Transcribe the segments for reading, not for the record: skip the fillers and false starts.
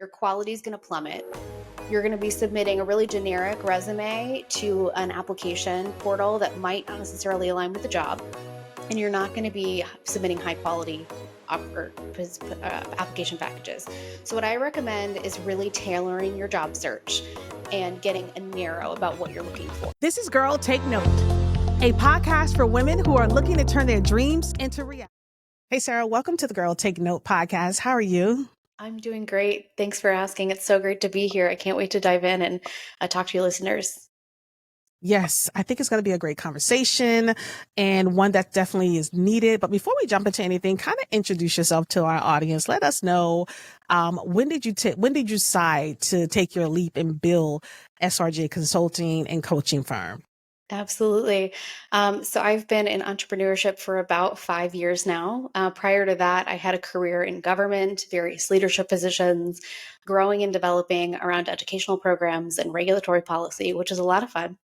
Your quality is going to plummet. You're going to be submitting a really generic resume to an application portal that might not necessarily align with the job. And you're not going to be submitting high quality application packages. So what I recommend is really tailoring your job search and getting narrow about what you're looking for. This is Girl Take Note, a podcast for women who are looking to turn their dreams into reality. Hey, Sarah, welcome to the Girl Take Note podcast. How are you? I'm doing great. Thanks for asking. It's so great to be here. I can't wait to dive in and talk to your listeners. Yes, I think it's going to be a great conversation and one that definitely is needed. But before we jump into anything, kind of introduce yourself to our audience. Let us know when did you decide to take your leap and build SRJ Consulting and Coaching firm? Absolutely. So I've been in entrepreneurship for about 5 years now. Prior to that, I had a career in government, various leadership positions, growing and developing around educational programs and regulatory policy, which is a lot of fun.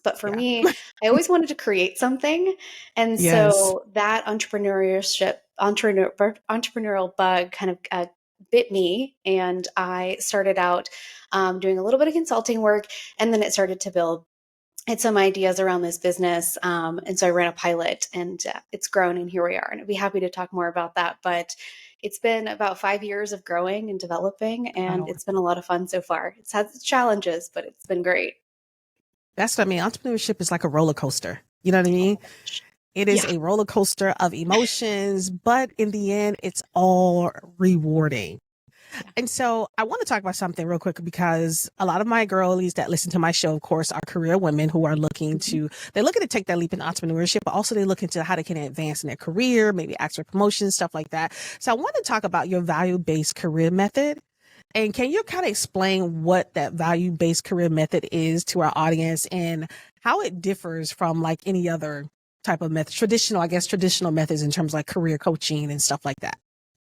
But for me, I always wanted to create something. And so that entrepreneurial bug kind of bit me. And I started out doing a little bit of consulting work, and then it started to build. I had some ideas around this business. And so I ran a pilot, and it's grown, and here we are. And I'd be happy to talk more about that. But it's been about 5 years of growing and developing, and it's been a lot of fun so far. It's had its challenges, but it's been great. That's what I mean. Entrepreneurship is like a roller coaster. You know what I mean? It is a roller coaster of emotions, but in the end, it's all rewarding. And so I want to talk about something real quick, because a lot of my girlies that listen to my show, of course, are career women who are looking to take that leap in entrepreneurship, but also they look into how they can advance in their career, maybe ask for promotions, stuff like that. So I want to talk about your value-based career method. And can you kind of explain what that value-based career method is to our audience and how it differs from like any other type of method, traditional methods in terms of like career coaching and stuff like that?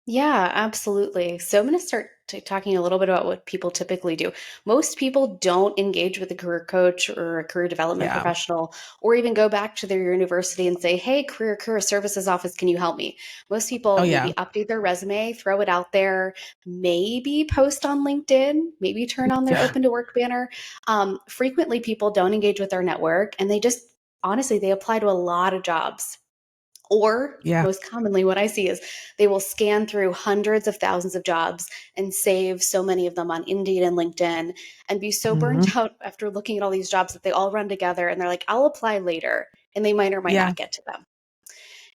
Yeah, absolutely. So I'm going to start talking a little bit about what people typically do. Most people don't engage with a career coach or a career development professional, or even go back to their university and say, hey, career services office, can you help me? Most people maybe update their resume, throw it out there, maybe post on LinkedIn, maybe turn on their open to work banner. Frequently, people don't engage with their network, and they just, honestly, they apply to a lot of jobs. Or most commonly, what I see is they will scan through hundreds of thousands of jobs and save so many of them on Indeed and LinkedIn, and be so burnt out after looking at all these jobs that they all run together, and they're like, I'll apply later. And they might or might not get to them.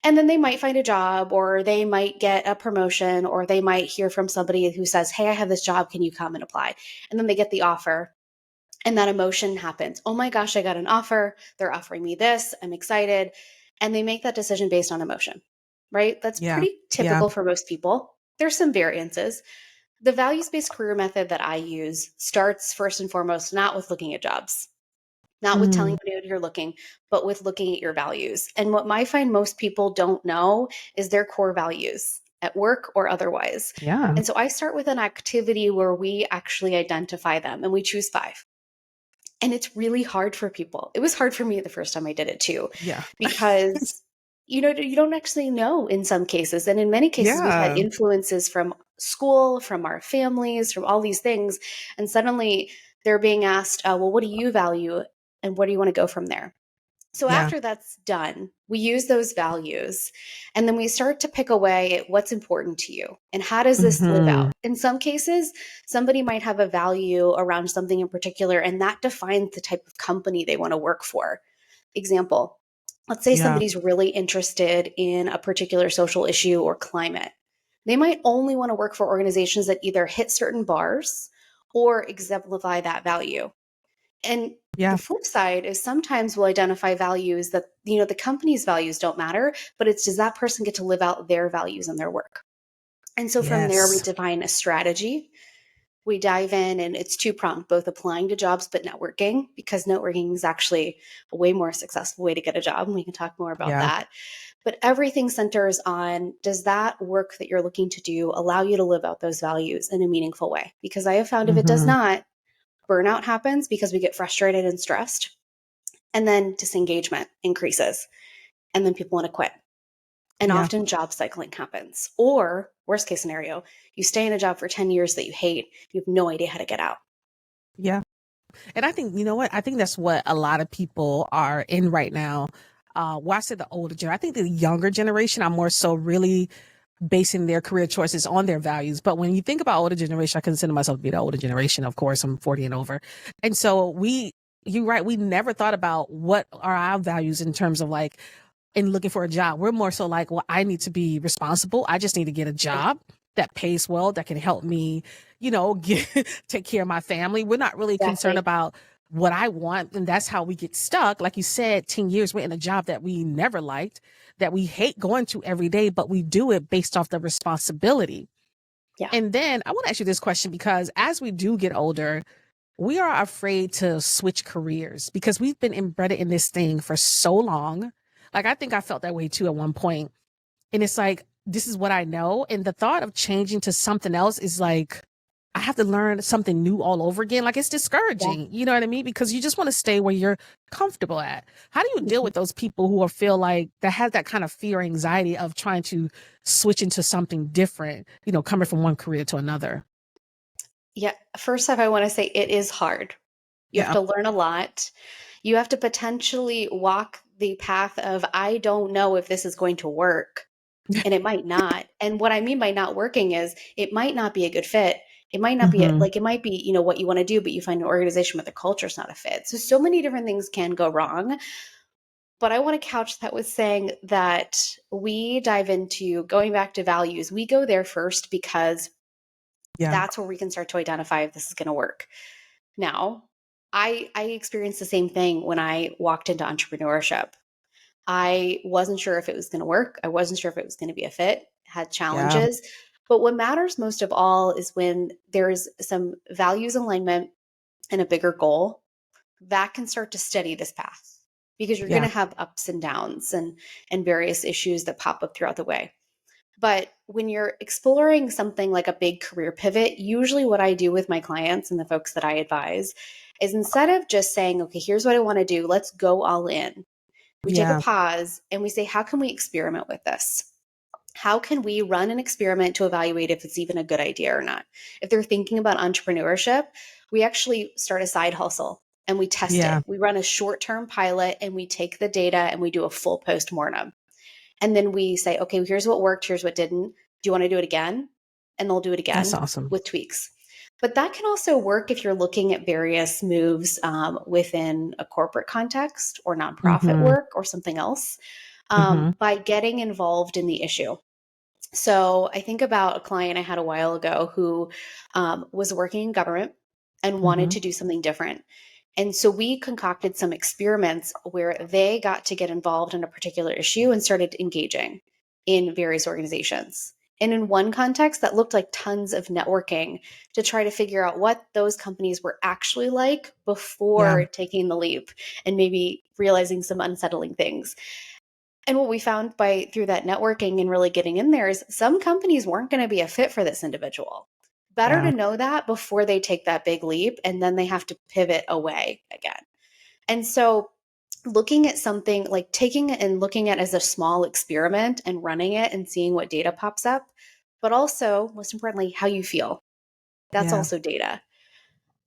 And then they might find a job, or they might get a promotion, or they might hear from somebody who says, hey, I have this job. Can you come and apply? And then they get the offer. And that emotion happens. Oh my gosh, I got an offer. They're offering me this. I'm excited. And they make that decision based on emotion, right? That's pretty typical for most people. There's some variances. The values-based career method that I use starts first and foremost, not with looking at jobs, not with telling you you're looking, but with looking at your values. And what I find most people don't know is their core values at work or otherwise. And so I start with an activity where we actually identify them, and we choose 5. And it's really hard for people. It was hard for me the first time I did it too. Because, you don't actually know in some cases. And in many cases, we've had influences from school, from our families, from all these things. And suddenly they're being asked, well, what do you value? And where do you want to go from there? So after that's done, we use those values, and then we start to pick away at what's important to you and how does this live out. In some cases, somebody might have a value around something in particular, and that defines the type of company they want to work for. Example, let's say somebody's really interested in a particular social issue or climate. They might only want to work for organizations that either hit certain bars or exemplify that value. And the flip side is sometimes we'll identify values that, the company's values don't matter, but it's, does that person get to live out their values in their work? And so from there, we define a strategy. We dive in, and it's 2-pronged, both applying to jobs, but networking, because networking is actually a way more successful way to get a job. And we can talk more about that. But everything centers on, does that work that you're looking to do allow you to live out those values in a meaningful way? Because I have found if it does not, burnout happens because we get frustrated and stressed, and then disengagement increases, and then people want to quit. And Yeah. often job cycling happens. Or, worst case scenario, you stay in a job for 10 years that you hate. You have no idea how to get out. Yeah. And I think, you know what? I think that's what a lot of people are in right now. Well, I said the older generation. I think the younger generation are more so really basing their career choices on their values. But when you think about older generation, I consider myself to be the older generation. Of course, I'm 40 and over. And so you're right. We never thought about what are our values in terms of like, in looking for a job. We're more so like, well, I need to be responsible. I just need to get a Yeah, job that pays well, that can help me, take care of my family. We're not really concerned exactly. about what I want. And that's how we get stuck. Like you said, 10 years, we're in a job that we never liked, that we hate going to every day, but we do it based off the responsibility. Yeah. And then I want to ask you this question, because as we do get older, we are afraid to switch careers because we've been embedded in this thing for so long. Like, I think I felt that way too at one point. And it's like, this is what I know. And the thought of changing to something else is like, I have to learn something new all over again. Like, it's Yeah. discouraging. You know what I mean? Because you just want to stay where you're comfortable at. How do you deal Mhm. with those people who are feel like that has that kind of fear, anxiety of trying to switch into something different, coming from one career to another? Yeah. First off, I want to say it is hard. You have Yeah. to learn a lot. You have to potentially walk the path of, I don't know if this is going to work, and it might not. And what I mean by not working is it might not be a good fit. It might not be Hmm. like, it might be, what you want to do, but you find an organization where the culture is not a fit. So many different things can go wrong. But I want to couch that with saying that we dive into going back to values. We go there first because Yeah. that's where we can start to identify if this is going to work. Now, I experienced the same thing when I walked into entrepreneurship. I wasn't sure if it was going to work. I wasn't sure if it was going to be a fit, had Yeah. challenges. But what matters most of all is when there's some values alignment and a bigger goal that can start to steady this path, because you're going Yeah. to have ups and downs and various issues that pop up throughout the way. But when you're exploring something like a big career pivot, usually what I do with my clients and the folks that I advise is, instead of just saying, okay, here's what I want to do, let's go all in, we take a Yeah. pause and we say, how can we experiment with this? How can we run an experiment to evaluate if it's even a good idea or not? If they're thinking about entrepreneurship, we actually start a side hustle and we test Yeah. it. We run a short term pilot and we take the data and we do a full post mortem. And then we say, okay, here's what worked, here's what didn't. Do you want to do it again? And they'll do it That's again awesome. with tweaks. But that can also work if you're looking at various moves within a corporate context or nonprofit Hmm. work or something else, Hmm. by getting involved in the issue. So I think about a client I had a while ago who was working in government and wanted Hmm. to do something different. And so we concocted some experiments where they got to get involved in a particular issue and started engaging in various organizations. And in one context, that looked like tons of networking to try to figure out what those companies were actually like Yeah. before taking the leap and maybe realizing some unsettling things. And what we found by through that networking and really getting in there is some companies weren't going to be a fit for this individual. Better Yeah. to know that before they take that big leap and then they have to pivot away again. And so looking at something like taking it and looking at it as a small experiment and running it and seeing what data pops up, but also most importantly, how you feel. That's Yeah. also data.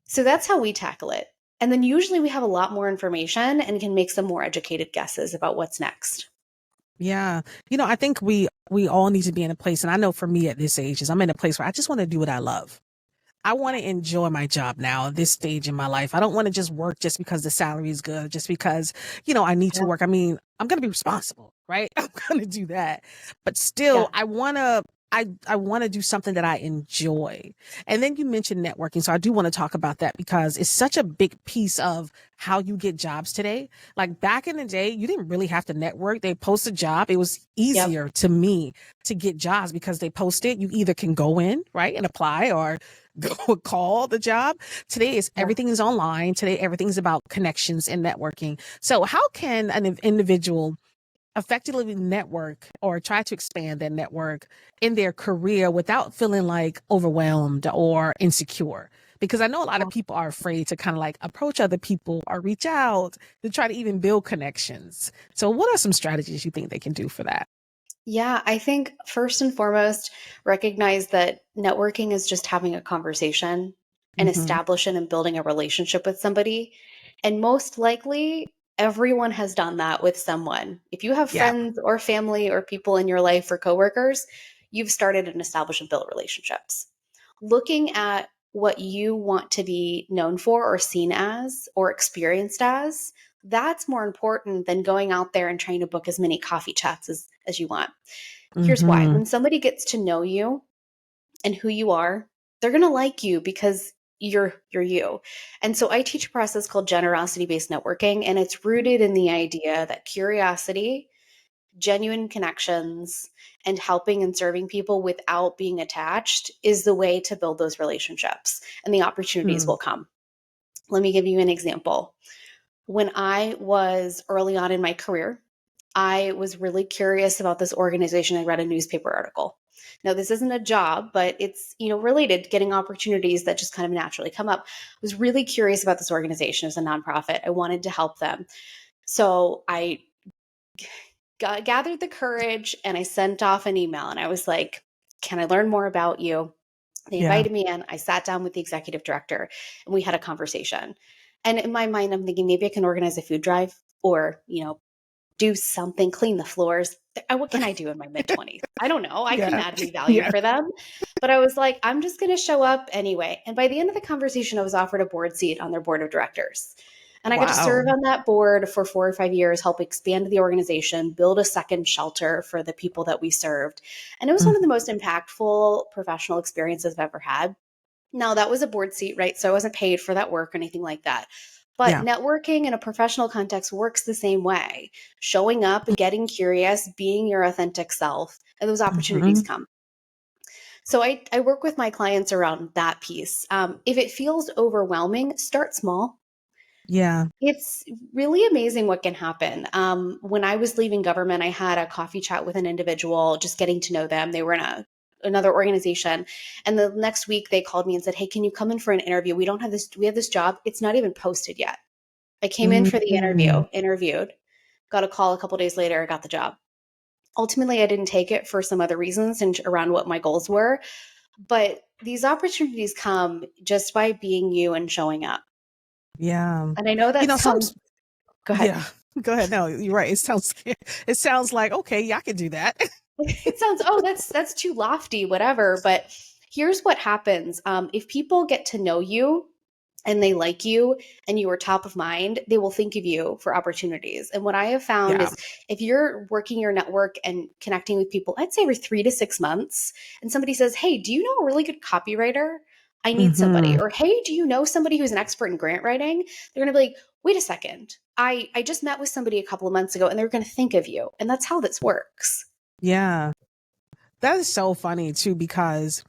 So that's how we tackle it. And then usually we have a lot more information and can make some more educated guesses about what's next. Yeah. I think we all need to be in a place, and I know for me at this age is I'm in a place where I just want to do what I love. I want to enjoy my job now at this stage in my life. I don't want to just work just because the salary is good, just because, I need to Yeah. work. I mean, I'm going to be responsible, right? I'm going to do that. But Yeah. still, I want to do something that I enjoy. And then you mentioned networking. So I do want to talk about that because it's such a big piece of how you get jobs today. Like back in the day, you didn't really have to network. They post a job. It was Yep. easier to me to get jobs because they post it. You either can go in, right, and apply, or go call the job. Today is Yeah. everything is online. Today, everything's about connections and networking. So how can an individual effectively network or try to expand their network in their career without feeling like overwhelmed or insecure? Because I know a lot of people are afraid to kind of like approach other people or reach out to try to even build connections. So what are some strategies you think they can do for that? Yeah, I think first and foremost, recognize that networking is just having a conversation and Mm-hmm. establishing and building a relationship with somebody. And most likely, everyone has done that with someone. If you have Yeah. friends or family or people in your life or coworkers, you've started and established and built relationships. Looking at what you want to be known for or seen as or experienced as, that's more important than going out there and trying to book as many coffee chats as you want. Here's why. Mm-hmm. When somebody gets to know you and who you are, they're going to like you because you're you. And so I teach a process called generosity based networking, and it's rooted in the idea that curiosity, genuine connections, and helping and serving people without being attached is the way to build those relationships, and the opportunities Mm. will come. Let me give you an example. When I was early on in my career, I was really curious about this organization. I read a newspaper article. Now, this isn't a job, but it's, related, getting opportunities that just kind of naturally come up. I was really curious about this organization as a nonprofit. I wanted to help them. So I gathered the courage and I sent off an email and I was like, can I learn more about you? They Yeah. invited me in. I sat down with the executive director and we had a conversation. And in my mind, I'm thinking maybe I can organize a food drive or, do something, clean the floors. What can I do in my mid 20s? I don't know. I couldn't Yeah. add any value Yeah. for them. But I was like, I'm just going to show up anyway. And by the end of the conversation, I was offered a board seat on their board of directors. And I got to serve Wow. on that board for 4 or 5 years, help expand the organization, build a second shelter for the people that we served. And it was one of the Mm. most impactful professional experiences I've ever had. Now, that was a board seat, right? So I wasn't paid for that work or anything like that. But Yeah. networking in a professional context works the same way. Showing up, getting curious, being your authentic self, and those opportunities Mm-hmm. come. So I work with my clients around that piece. If it feels overwhelming, start small. Yeah. It's really amazing what can happen. When I was leaving government, I had a coffee chat with an individual, just getting to know them. They were in another organization, and the next week they called me and said, "Hey, can you come in for an interview? We don't have this. We have this job. It's not even posted yet." I came in for the Mm-hmm. interviewed, got a call a couple days later, got the job. Ultimately, I didn't take it for some other reasons and around what my goals were. But these opportunities come just by being you and showing up. Yeah. And I know that Some, sounds. Go ahead. yeah. Go ahead. No, you're right. It sounds like, okay, yeah, I can do that. It sounds, oh, that's too lofty, whatever. But here's what happens. If people get to know you and they like you and you are top of mind, they will think of you for opportunities. And what I have found Yeah. is if you're working your network and connecting with people, I'd say every 3 to 6 months, and somebody says, "Hey, do you know a really good copywriter? I need somebody." Mm-hmm. Or, "Hey, do you know somebody who's an expert in grant writing?" They're going to be like, "Wait a second. I just met with somebody a couple of months ago and they're going to think of you." And that's how this works. Yeah. That is so funny too, because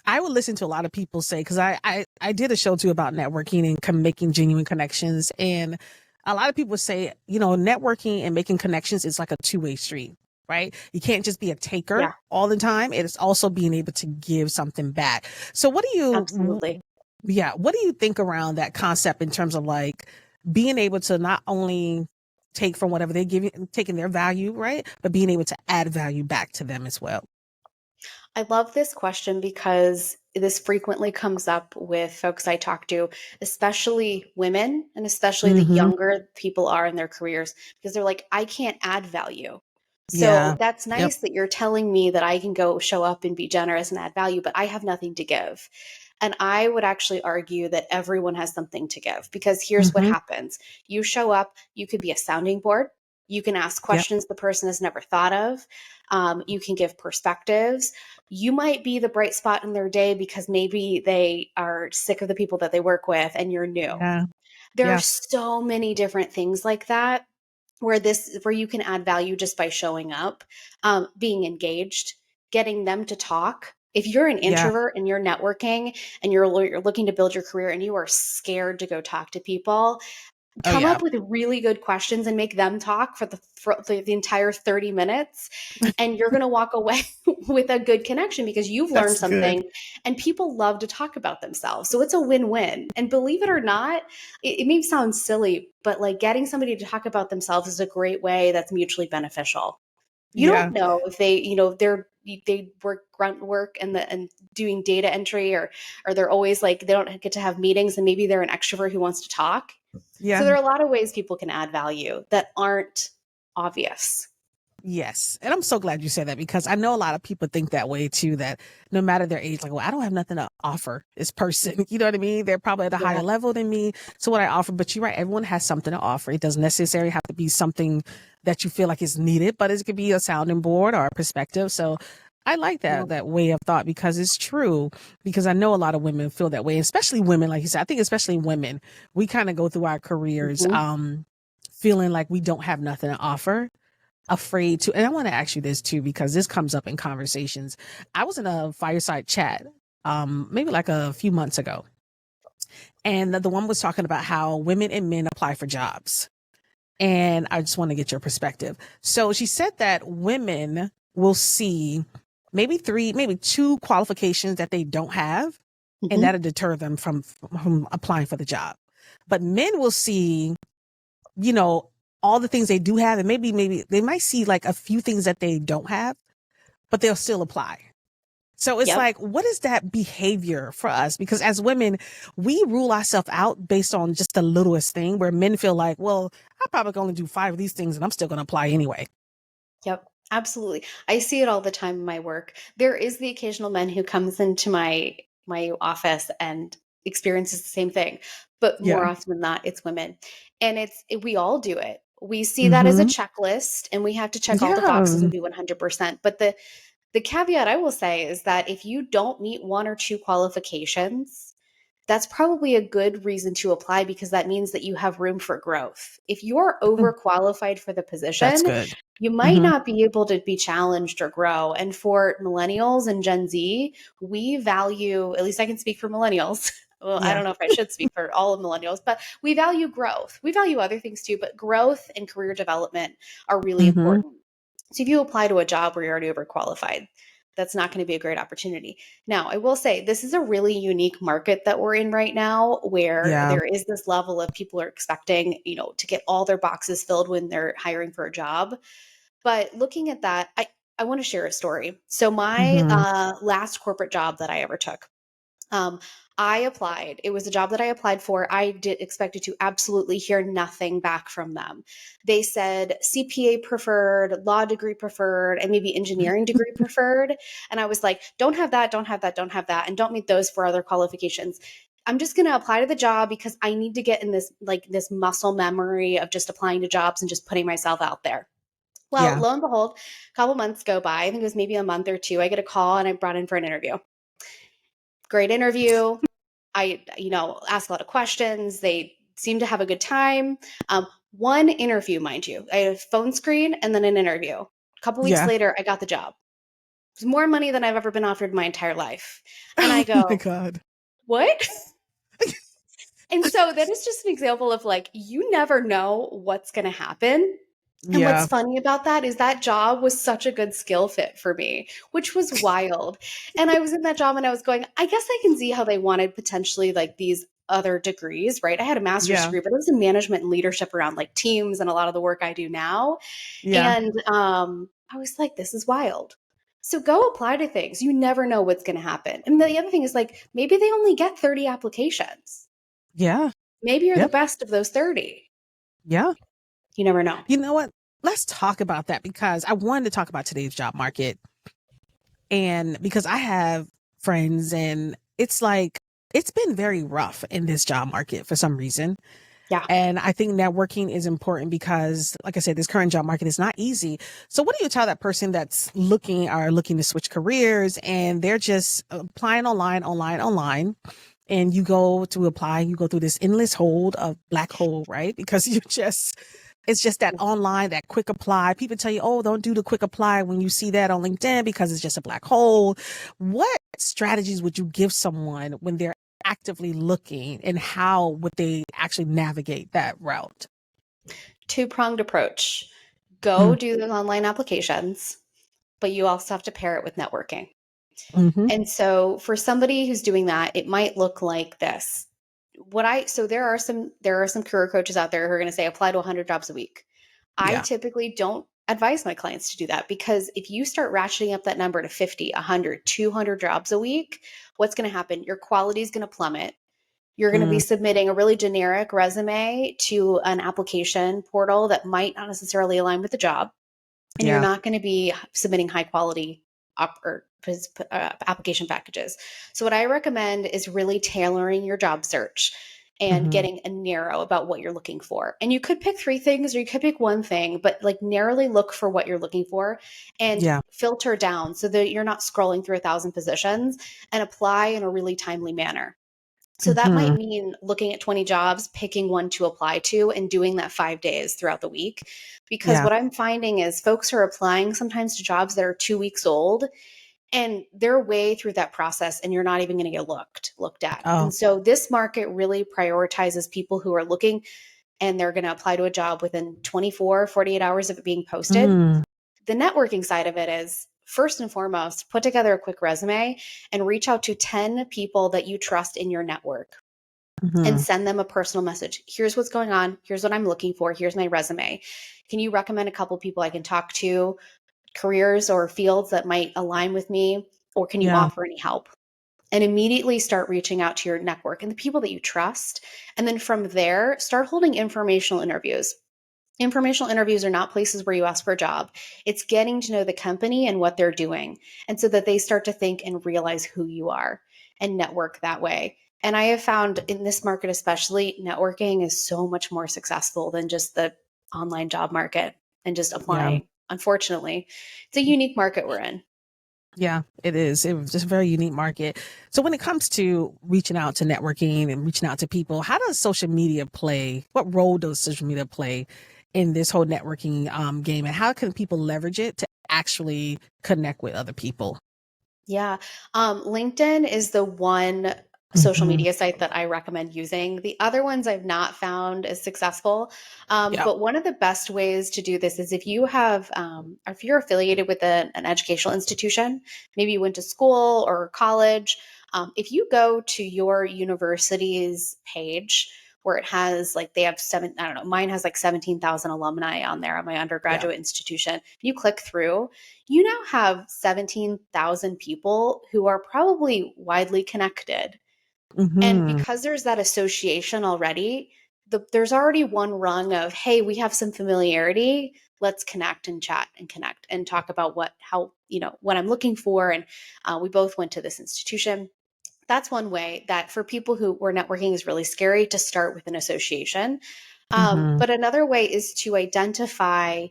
I would listen to a lot of people say, because I did a show too about networking and making genuine connections. And a lot of people say, networking and making connections is like a two-way street, right? You can't just be a taker Yeah, all the time. It is also being able to give something back. So absolutely. what do you think around that concept in terms of like being able to not only take from whatever they give you, taking their value, right? But being able to add value back to them as well. I love this question because this frequently comes up with folks I talk to, especially women and especially the Mm-hmm. younger people are in their careers, because they're like, I can't add value. So Yeah. that's Yep. nice that you're telling me that I can go show up and be generous and add value, but I have nothing to give. And I would actually argue that everyone has something to give because here's what Mm-hmm. happens. You show up, you could be a sounding board. You can ask Yep. questions the person has never thought of. You can give perspectives. You might be the bright spot in their day because maybe they are sick of the people that they work with and you're new. Yeah. There are Yeah. so many different things like that where you can add value just by showing up, being engaged, getting them to talk. If you're an Yeah. introvert and you're networking and you're looking to build your career and you are scared to go talk to people, Oh come yeah. up with really good questions and make them talk for the entire 30 minutes, and you're going to walk away with a good connection because you've learned That's good. something, and people love to talk about themselves, so it's a win-win. And believe it or not, it may sound silly, but like getting somebody to talk about themselves is a great way that's mutually beneficial. You Yeah. don't know if they work grunt work and doing data entry, or they're always like they don't get to have meetings, and maybe they're an extrovert who wants to talk. So Yeah. there are a lot of ways people can add value that aren't obvious. Yes. And I'm so glad you said that, because I know a lot of people think that way too, that no matter their age, like, well, I don't have nothing to offer this person. You know what I mean? They're probably at a Yeah. higher level than me. So what I offer, but you're right, everyone has something to offer. It doesn't necessarily have to be something that you feel like is needed, but it could be a sounding board or a perspective. So I like Yeah. that way of thought, because it's true. Because I know a lot of women feel that way, especially women, like you said. I think especially women, we kind of go through our careers Mhm. feeling like we don't have nothing to offer, afraid to. And I want to ask you this too, because this comes up in conversations. I was in a fireside chat maybe like a few months ago, and the one was talking about how women and men apply for jobs, and I just want to get your perspective. So she said that women will see maybe three, maybe two qualifications that they don't have, and Mhm. that'll deter them from applying for the job. But men will see, you know, all the things they do have, and maybe they might see like a few things that they don't have, but they'll still apply. So it's Yep. like, what is that behavior for us? Because as women, we rule ourselves out based on just the littlest thing, where men feel like, well, I probably can only do 5 of these things and I'm still going to apply anyway. Yep, absolutely. I see it all the time in my work. There is the occasional man who comes into my office and experiences the same thing, but more Yeah. often than not, it's women. And we all do it. We see that as a Mm-hmm. checklist, and we have to check all the boxes Yeah. and be 100%. But the caveat I will say is that if you don't meet one or two qualifications, that's probably a good reason to apply, because that means that you have room for growth. If you're overqualified for the That's position, good. you might Mm-hmm. not be able to be challenged or grow. And for millennials and Gen Z, we value, at least I can speak for millennials. Well, I Yeah. don't know if I should speak for all of millennials, but we value growth. We value other things too, but growth and career development are really Mm-hmm. important. So if you apply to a job where you're already overqualified, that's not going to be a great opportunity. Now, I will say this is a really unique market that we're in right now, where Yeah. there is this level of people are expecting, to get all their boxes filled when they're hiring for a job. But looking at that, I want to share a story. So my Mm-hmm. last corporate job that I ever took, um, I applied. It was a job that I applied for. I did expected to absolutely hear nothing back from them. They said CPA preferred, law degree preferred, and maybe engineering degree preferred. And I was like, don't have that, don't have that, don't have that, and don't meet those for other qualifications. I'm just going to apply to the job because I need to get in this muscle memory of just applying to jobs and just putting myself out there. Well, Yeah. lo and behold, a couple months go by. I think it was maybe a month or two. I get a call and I'm brought in for an interview. Great interview. I, ask a lot of questions. They seem to have a good time. One interview, mind you, I had a phone screen and then an interview. A couple weeks Yeah. later, I got the job. It was more money than I've ever been offered in my entire life. And I Oh my go, God. what? And so that is just an example of like, you never know what's going to happen. And what's Yeah. funny about that is that job was such a good skill fit for me, which was wild. And I was in that job and I was going, I guess I can see how they wanted potentially like these other degrees, right? I had a master's Yeah. degree, but it was in management and leadership around like teams and a lot of the work I do now. Yeah. And I was like, this is wild. So go apply to things. You never know what's going to happen. And the other thing is like, maybe they only get 30 applications. Yeah. Maybe you're the Yep. best of those 30. Yeah. You never know. You know what? Let's talk about that, because I wanted to talk about today's job market. And because I have friends, and it's like, it's been very rough in this job market for some reason. Yeah. And I think networking is important because, like I said, this current job market is not easy. So what do you tell that person that's looking to switch careers, and they're just applying online, and you go to apply, you go through this endless hole of black hole, right? Because it's just that online, that quick apply. People tell you, oh, don't do the quick apply when you see that on LinkedIn because it's just a black hole. What strategies would you give someone when they're actively looking, and how would they actually navigate that route? Two-pronged approach. Go Mm, do the online applications, but you also have to pair it with networking. mm-hmm. And so for somebody who's doing that, it might look like this. So there are some career coaches out there who are going to say apply to 100 jobs a week. I Yeah. typically don't advise my clients to do that, because if you start ratcheting up that number to 50, 100, 200 jobs a week, what's going to happen? Your quality is going to plummet. You're going to be Mm, submitting a really generic resume to an application portal that might not necessarily align with the job. And you're yeah. not going to be submitting high quality application packages. So, what I recommend is really tailoring your job search and Mm-hmm. getting a narrow about what you're looking for. And you could pick three things or you could pick one thing, but like narrowly look for what you're looking for and Yeah. filter down so that you're not scrolling through 1,000 positions, and apply in a really timely manner. So that might Mm-hmm. mean looking at 20 jobs, picking one to apply to, and doing that 5 days throughout the week. Because Yeah. what I'm finding is folks are applying sometimes to jobs that are 2 weeks old, and they're way through that process, and you're not even going to get looked at. Oh. And so this market really prioritizes people who are looking, and they're going to apply to a job within 24, 48 hours of it being posted. Mm, The networking side of it is, first and foremost, put together a quick resume and reach out to 10 people that you trust in your network and mm-hmm. send them a personal message. Here's what's going on. Here's what I'm looking for. Here's my resume. Can you recommend a couple people I can talk to, careers or fields that might align with me? Or can you Yeah. offer any help? And immediately start reaching out to your network and the people that you trust. And then from there, start holding informational interviews. Informational interviews are not places where you ask for a job. It's getting to know the company and what they're doing. And so that they start to think and realize who you are and network that way. And I have found in this market, especially, networking is so much more successful than just the online job market and just Yeah. applying. Unfortunately, it's a unique market we're in. Yeah, it is. It was just a very unique market. So when it comes to reaching out to networking and reaching out to people, how does social media play? What role does social media play in this whole networking game? And how can people leverage it to actually connect with other people? Yeah. LinkedIn is the one social Hmm. media site that I recommend using. The other ones I've not found as successful. Yeah. But one of the best ways to do this is if you have, or if you're affiliated with an educational institution, maybe you went to school or college, if you go to your university's page, where it has like they have I don't know, mine has like 17,000 alumni on there at my Yeah. undergraduate institution. You click through, you now have 17,000 people who are probably widely connected. And Hmm. because there's that association already, there's already one rung of, hey, we have some familiarity. Let's connect and chat and connect and talk about what I'm looking for. And we both went to this institution. That's one way that for people where networking is really scary, to start with an association. Hmm. But another way is to identify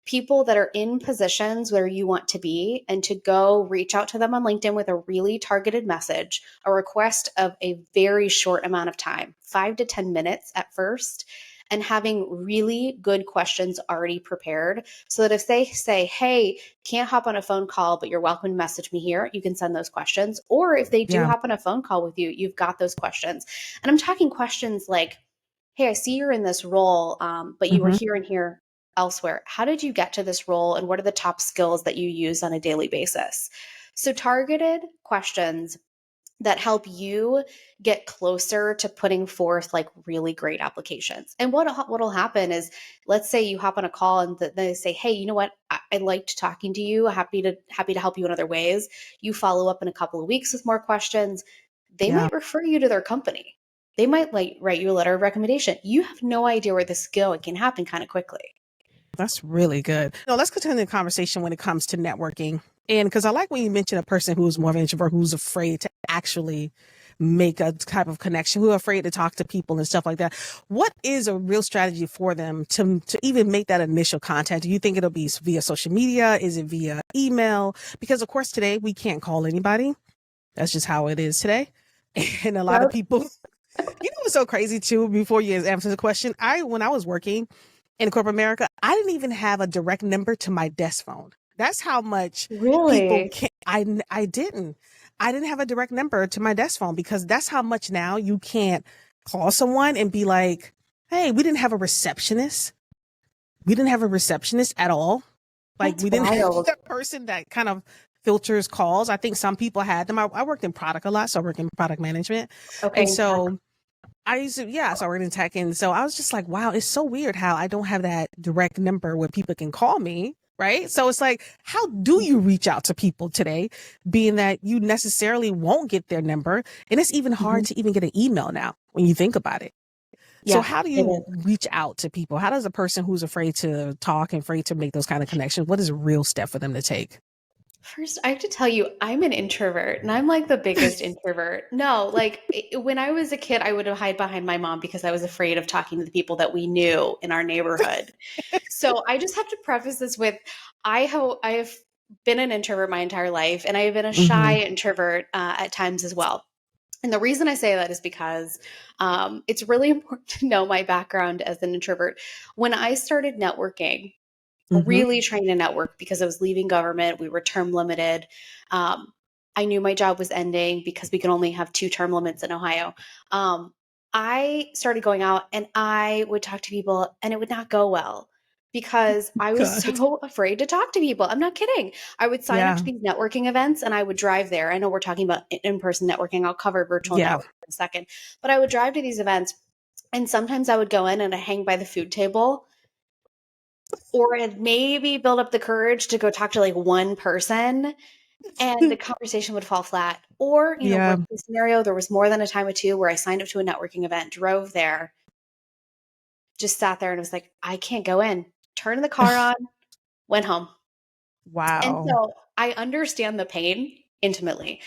people that are in positions where you want to be, and to go reach out to them on LinkedIn with a really targeted message, a request of a very short amount of time, 5 to 10 minutes at first, and having really good questions already prepared, so that if they say, hey, can't hop on a phone call, but you're welcome to message me here, you can send those questions. Or if they do Yeah. hop on a phone call with you, you've got those questions. And I'm talking questions like, hey, I see you're in this role, but you were Hmm. here and here elsewhere. How did you get to this role? And what are the top skills that you use on a daily basis? So, targeted questions that help you get closer to putting forth like really great applications. And what'll happen is, let's say you hop on a call and they say, hey, you know what, I liked talking to you, happy to help you in other ways. You follow up in a couple of weeks with more questions. They Yeah. might refer you to their company. They might like write you a letter of recommendation. You have no idea where this go. It can happen kind of quickly. That's really good. No, let's continue the conversation when it comes to networking. And because I like when you mention a person who's more of an introvert, who's afraid to actually make a type of connection, who are afraid to talk to people and stuff like that. What is a real strategy for them to even make that initial contact? Do you think it'll be via social media? Is it via email? Because of course today we can't call anybody. That's just how it is today. And a lot of Yep. people, what's so crazy too, before you answer the question, when I was working in corporate America, I didn't even have a direct number to my desk phone. That's how much people Really? can I didn't. I didn't have a direct number to my desk phone, because that's how much now you can't call someone and be like, hey, we didn't have a receptionist. We didn't have a receptionist at all. Like, That's we didn't have wild. that person that kind of filters calls. I think some people had them. I worked in product a lot, so I worked in product management. Okay. And In tech. so I used to, yeah, so I worked in tech. And so I was just like, wow, it's so weird how I don't have that direct number where people can call me. right? So it's like, how do you reach out to people today, being that you necessarily won't get their number? And it's even hard to even get an email now when you think about it. So Yeah, how do it you is. reach out to people? How does a person who's afraid to talk and afraid to make those kind of connections, what is a real step for them to take? First, I have to tell you, I'm an introvert and I'm like the biggest introvert. No, like when I was a kid, I would hide behind my mom because I was afraid of talking to the people that we knew in our neighborhood. So I just have to preface this with I have been an introvert my entire life and I have been a Hmm. shy introvert at times as well. And the reason I say that is because it's really important to know my background as an introvert. When I started networking, Hmm. really trying to network because I was leaving government. We were term limited. Um, I knew my job was ending because we can only have 2 term limits in Ohio. Um, I started going out and I would talk to people and it would not go well because I was God. so afraid to talk to people. I'm not kidding. I would sign up to Yeah. these networking events and I would drive there. I know we're talking about in person networking. I'll cover virtual Yeah. networking in a second. But I would drive to these events and sometimes I would go in and I hang by the food table or I'd maybe build up the courage to go talk to like one person and the conversation would fall flat. Or, Yeah. worst case scenario, there was more than a time or two where I signed up to a networking event, drove there, just sat there and was like, I can't go in. Turned the car on, went home. And Wow. so I understand the pain intimately.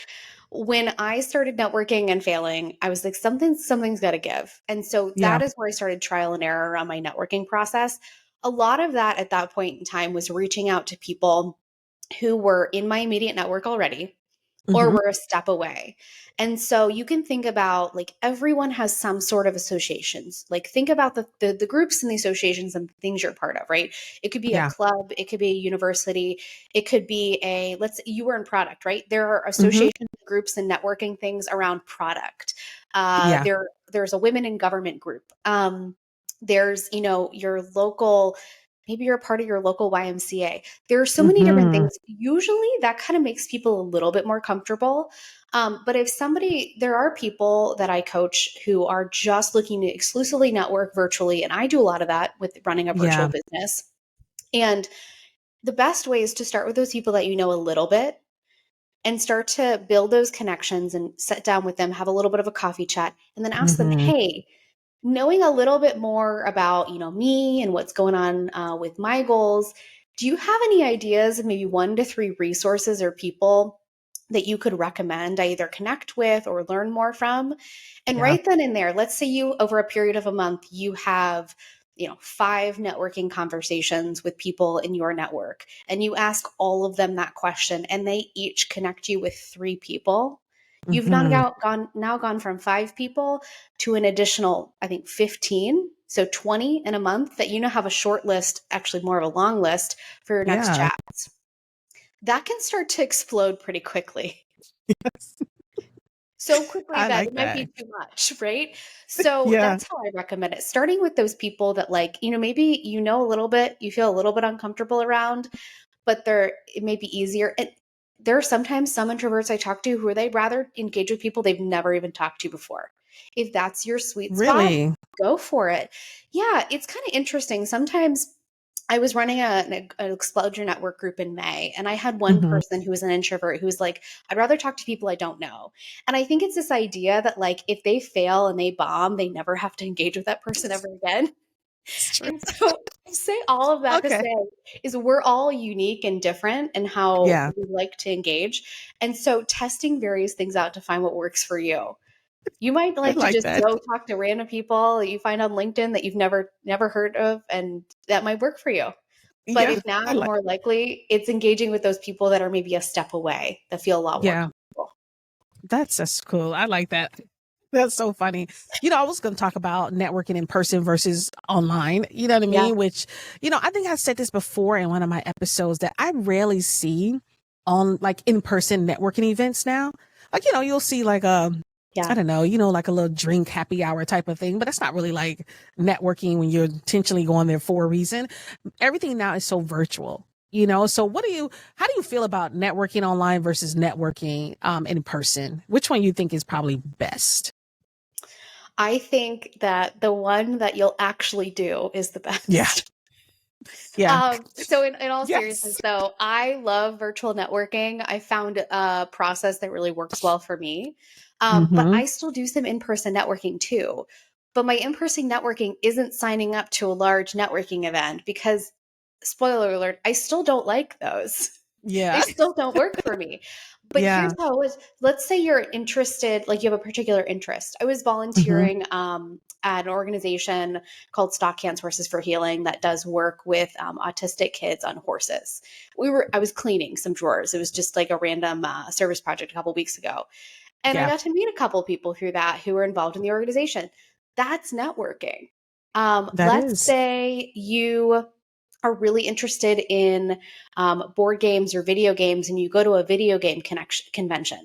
When I started networking and failing, I was like, something's got to give. And so Yeah. that is where I started trial and error around my networking process. A lot of that at that point in time was reaching out to people who were in my immediate network already or Hmm. we're a step away. And so you can think about like everyone has some sort of associations. Like think about the groups and the associations and things you're part of, right? It could be a Yeah. club, it could be a university, it could be a let's you were in product, right? There are Hmm. associations, groups, and networking things around product. Yeah. There's a women in government group. There's your local. Maybe you're a part of your local YMCA. There are so many different Hmm. things. Usually that kind of makes people a little bit more comfortable. But if there are people that I coach who are just looking to exclusively network virtually, and I do a lot of that with running a virtual Yeah. business. And the best way is to start with those people that you know a little bit and start to build those connections and sit down with them, have a little bit of a coffee chat, and then ask them, Hmm. hey, knowing a little bit more about me and what's going on with my goals, do you have any ideas of maybe 1 to 3 resources or people that you could recommend I either connect with or learn more from? And Yeah. right then and there, let's say you over a period of a month you have 5 networking conversations with people in your network and you ask all of them that question and they each connect you with 3 people. You've Hmm. now gone from 5 people to an additional, I think, 15. So 20 in a month that have a short list, actually more of a long list for your next Yeah. chats. That can start to explode pretty quickly. So quickly I that like it might that. be too much, right? So Yeah. that's how I recommend it. Starting with those people that maybe a little bit, you feel a little bit uncomfortable around, but it may be easier. And there are sometimes some introverts I talk to who they'd rather engage with people they've never even talked to before. If that's your sweet spot, Really? go for it. Yeah, it's kind of interesting. Sometimes I was running an Explosion Network group in May, and I had one Hmm. person who was an introvert who was like, I'd rather talk to people I don't know. And I think it's this idea that, like, if they fail and they bomb, they never have to engage with that person ever again. It's true. And so I say all of that to Okay. say is we're all unique and different in how Yeah. we like to engage. And so testing various things out to find what works for you. You might I like to like just that. go talk to random people that you find on LinkedIn that you've never heard of, and that might work for you. But Yeah. if I not, like. more likely it's engaging with those people that are maybe a step away that feel a lot more Yeah. comfortable. That's cool. I like that. That's so funny. I was going to talk about networking in person versus online. You know what I Yeah, mean? Which, I think I said this before in one of my episodes that I rarely see on like in person networking events now. Like, you'll see like I yeah. don't know, like a little drink happy hour type of thing, but that's not really like networking when you're intentionally going there for a reason. Everything now is so virtual. So how do you feel about networking online versus networking in person? Which one you think is probably best? I think that the one that you'll actually do is the Yeah. best. Yeah. So in all seriousness, Yes. though, I love virtual networking. I found a process that really works well for me. But Mm-hmm. I still do some in-person networking too. But my in-person networking isn't signing up to a large networking event because, spoiler alert, I still don't like those. They Yeah. still don't work for me. But here's Yeah. how it was. Let's say you're interested, like you have a particular interest. I was Mm-hmm. volunteering at an organization called Stock Hands Horses for Healing that does work with autistic kids on horses. I was cleaning some drawers. It was just like a random service project a couple weeks ago, and I Yeah. got to meet a couple people through that who were involved in the organization. That's networking. That Let's is. say you are really interested in board games or video games, and you go to a video game convention.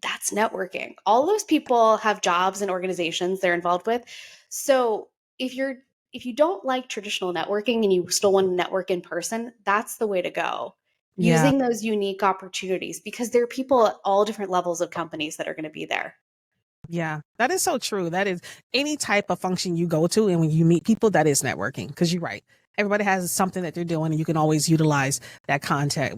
That's networking. All those people have jobs and organizations they're involved with. So if you don't like traditional networking and you still want to network in person, that's the way to go. Yeah. Using those unique opportunities because there are people at all different levels of companies that are going to be there. Yeah, that is so true. That is any type of function you go to, and when you meet people, that is networking. Because you're right, everybody has something that they're doing, and you can always utilize that contact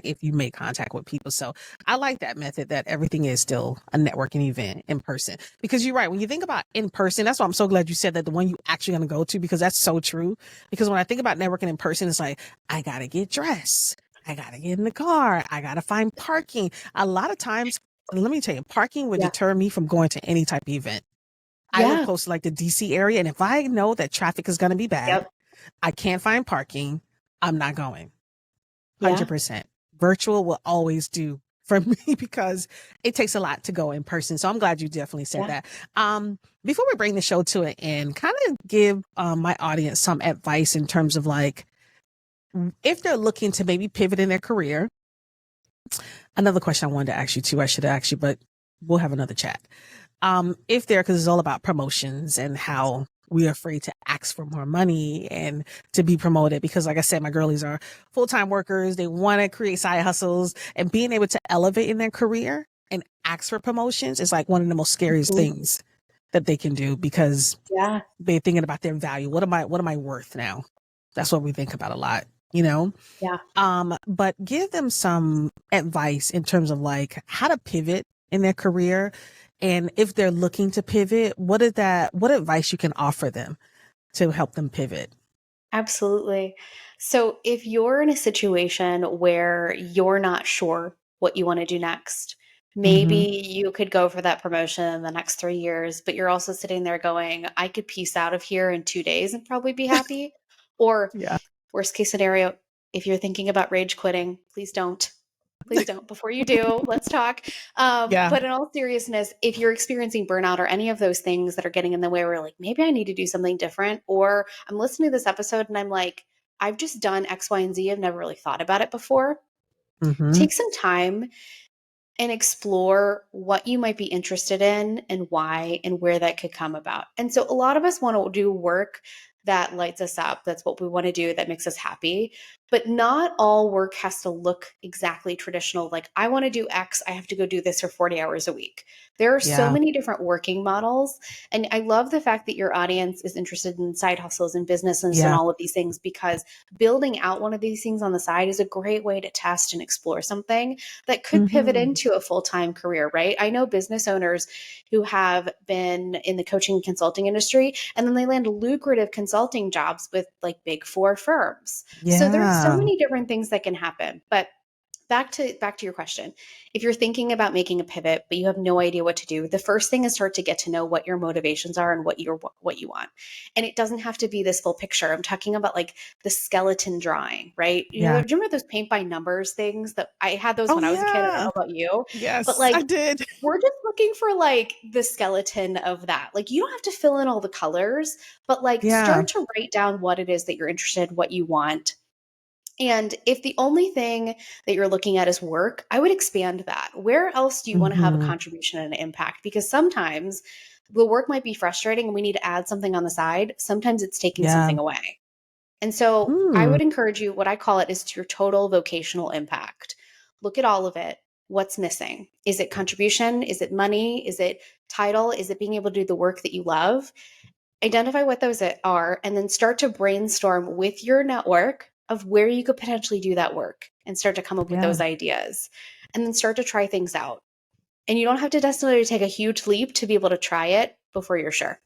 if you make contact with people. So I like that method. That everything is still a networking event in person. Because you're right, when you think about in person, that's why I'm so glad you said that the one you actually going to go to, because that's so true. Because when I think about networking in person, it's like I gotta get dressed. I gotta get in the car. I gotta find parking. A lot of times, let me tell you, parking would Yeah. deter me from going to any type of event. I live Yeah. close to like the DC area, and if I know that traffic is going to be bad, Yep. I can't find parking, I'm not going. Yeah. 100%. Virtual will always do for me because it takes a lot to go in person. So I'm glad you definitely said Yeah. that. Before we bring the show to an end, kind of give my audience some advice in terms of like if they're looking to maybe pivot in their career. Another question I wanted to ask you too, I should ask you, but we'll have another chat. If they're, because it's all about promotions and how we're afraid to ask for more money and to be promoted. Because like I said, my girlies are full-time workers. They want to create side hustles, and being able to elevate in their career and ask for promotions is like one of the most scariest Mhm. things that they can do, because Yeah. they're thinking about their value. What am I worth now? That's what we think about a lot, you know? Yeah. But give them some advice in terms of like how to pivot in their career. And if they're looking to pivot, what advice you can offer them to help them pivot? Absolutely. So if you're in a situation where you're not sure what you want to do next, maybe Mm-hmm. you could go for that promotion in the next 3 years, but you're also sitting there going, I could peace out of here in 2 days and probably be happy. Or Yeah. worst case scenario, if you're thinking about rage quitting, please don't. Please don't. Before you do, let's talk. Yeah. But in all seriousness, if you're experiencing burnout or any of those things that are getting in the way, where like, maybe I need to do something different, or I'm listening to this episode and I'm like, I've just done X, Y, and Z. I've never really thought about it before. Mm-hmm. Take some time and explore what you might be interested in and why and where that could come about. And so a lot of us want to do work that lights us up. That's what we want to do that makes us happy. But not all work has to look exactly traditional. Like, I want to do X, I have to go do this for 40 hours a week. There are so Yeah. many different working models. And I love the fact that your audience is interested in side hustles and businesses and Yeah. all of these things, because building out one of these things on the side is a great way to test and explore something that could pivot Mm-hmm. into a full-time career, right? I know business owners who have been in the coaching and consulting industry, and then they land lucrative consulting jobs with like big four firms. So there's so Yeah. many different things that can happen. But back to your question. If you're thinking about making a pivot but you have no idea what to do, the first thing is start to get to know what your motivations are and what you want. And it doesn't have to be this full picture. I'm talking about like the skeleton drawing, right? Yeah. Do you remember those paint by numbers things that I had those Oh when I was a kid? I don't yeah. know about you, but Yes, I like, did. we're just looking for like the skeleton of that. Like, you don't have to fill in all the colors, but like Yeah. start to write down what it is that you're interested, what you want. And if the only thing that you're looking at is work, I would expand that. Where else do you want to have a Mm-hmm. contribution and an impact? Because sometimes the work might be frustrating and we need to add something on the side. Sometimes it's taking Yeah. something away. And so I Mm. would encourage you, what I call it is your total vocational impact. Look at all of it. What's missing? Is it contribution? Is it money? Is it title? Is it being able to do the work that you love? identify what those are, and then start to brainstorm with your network of where you could potentially do that work and start to come up with Yeah. those ideas and then start to try things out. And you don't have to necessarily take a huge leap to be able to try it before you're sure.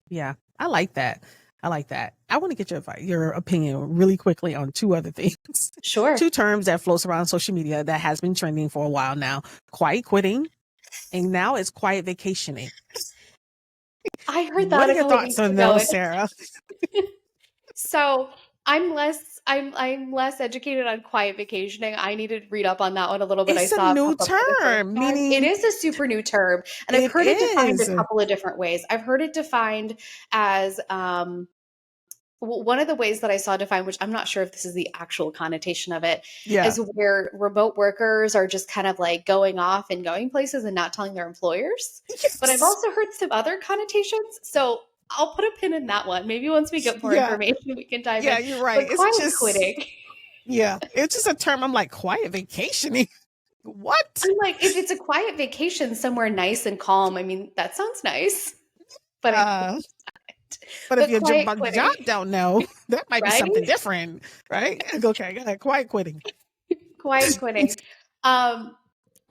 Yeah, I like that. I like that. I want to get your opinion really quickly on two other things. Sure. Two terms that floats around social media that has been trending for a while now: quiet quitting, and now it's quiet vacationing. I heard What that are a your couple thoughts weeks on ago. those, Sarah? So I'm less educated on quiet vacationing. I need to read up on that one a little bit. I It's a saw it new pop up for the first term, time. It meaning is a super new term, and I've it heard it defined a is. couple of different ways. I've heard it defined as one of the ways that I saw defined, which I'm not sure if this is the actual connotation of it, Yeah. is where remote workers are just kind of like going off and going places and not telling their employers. But I've Yes. also heard some other connotations. So I'll put a pin in that one. Maybe once we get more Yeah. information, we can dive Yeah, in. you're right. But It's quiet just, quitting, yeah, it's just a term. I'm like, quiet vacationing. What? I'm like, if it's a quiet vacation somewhere nice and calm, I mean, that sounds nice. But I, Uh, but if but your quiet job quitting, don't know, that might be right? something different, right? Okay, go ahead. Quiet quitting. Quiet quitting. Um,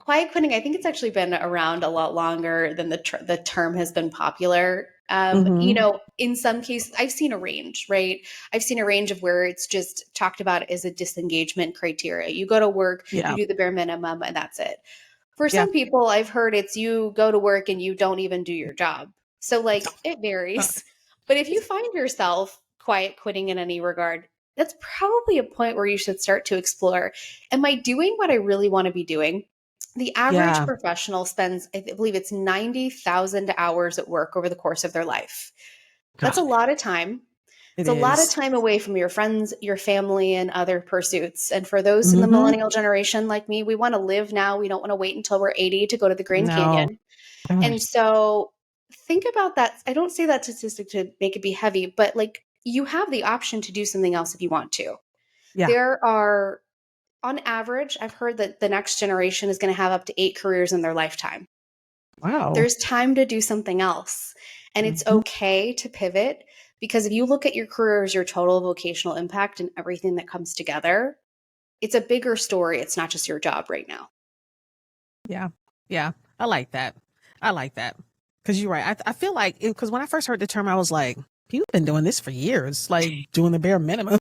Quiet quitting, I think it's actually been around a lot longer than the term has been popular. Mm-hmm. In some cases, I've seen a range, right? I've seen a range of where it's just talked about as a disengagement criteria. You go to work, you Yeah. do the bare minimum, and that's it. For Yeah. some people, I've heard it's you go to work and you don't even do your job. So, like, it Uh, varies. But if you find yourself quiet quitting in any regard, that's probably a point where you should start to explore, am I doing what I really want to be doing? The average yeah. professional spends, I believe it's 90,000 hours at work over the course of their life. That's a God, lot of time. it It's a lot of is. time away from your friends, your family, and other pursuits. And for those in the Mm-hmm. millennial generation like me, we want to live now. We don't want to wait until we're 80 to go to the Grand No. Canyon. And Gosh. so think about that. I don't say that statistic to make it be heavy, but like you have the option to do something else if you want to. Yeah. There are, on average, I've heard that the next generation is going to have up to 8 careers in their lifetime. Wow. There's time to do something else. And it's Mm-hmm. okay to pivot because if you look at your career as your total vocational impact and everything that comes together, it's a bigger story. It's not just your job right now. Yeah. Yeah. I like that. I like that. Because you're right. I feel like, because when I first heard the term, I was like, people have been doing this for years, like doing the bare minimum.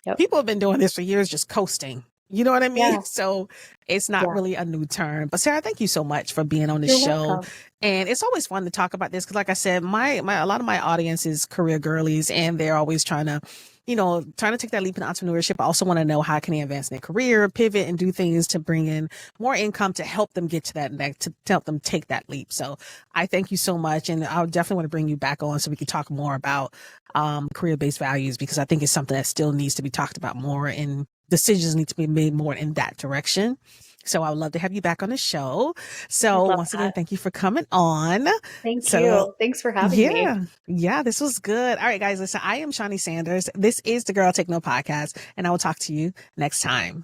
Yep. People have been doing this for years, just coasting. You know what I mean? Yeah. So it's not Yeah. really a new term. But Sarah, thank you so much for being on the You're show. welcome. And it's always fun to talk about this because, like I said, my a lot of my audience is career girlies, and they're always trying to, trying to take that leap in entrepreneurship. I also want to know how can they advance in their career, pivot, and do things to bring in more income to help them get to that, to help them take that leap. So I thank you so much, and I definitely want to bring you back on so we can talk more about career-based values, because I think it's something that still needs to be talked about more, and decisions need to be made more in that direction. So I would love to have you back on the show. I'd So love once again, that. thank you for coming on. Thank So you. Thanks for having me. yeah, this was good. All right, guys, listen, I am Shaunie Sanders. This is the Girl Take No podcast, and I will talk to you next time.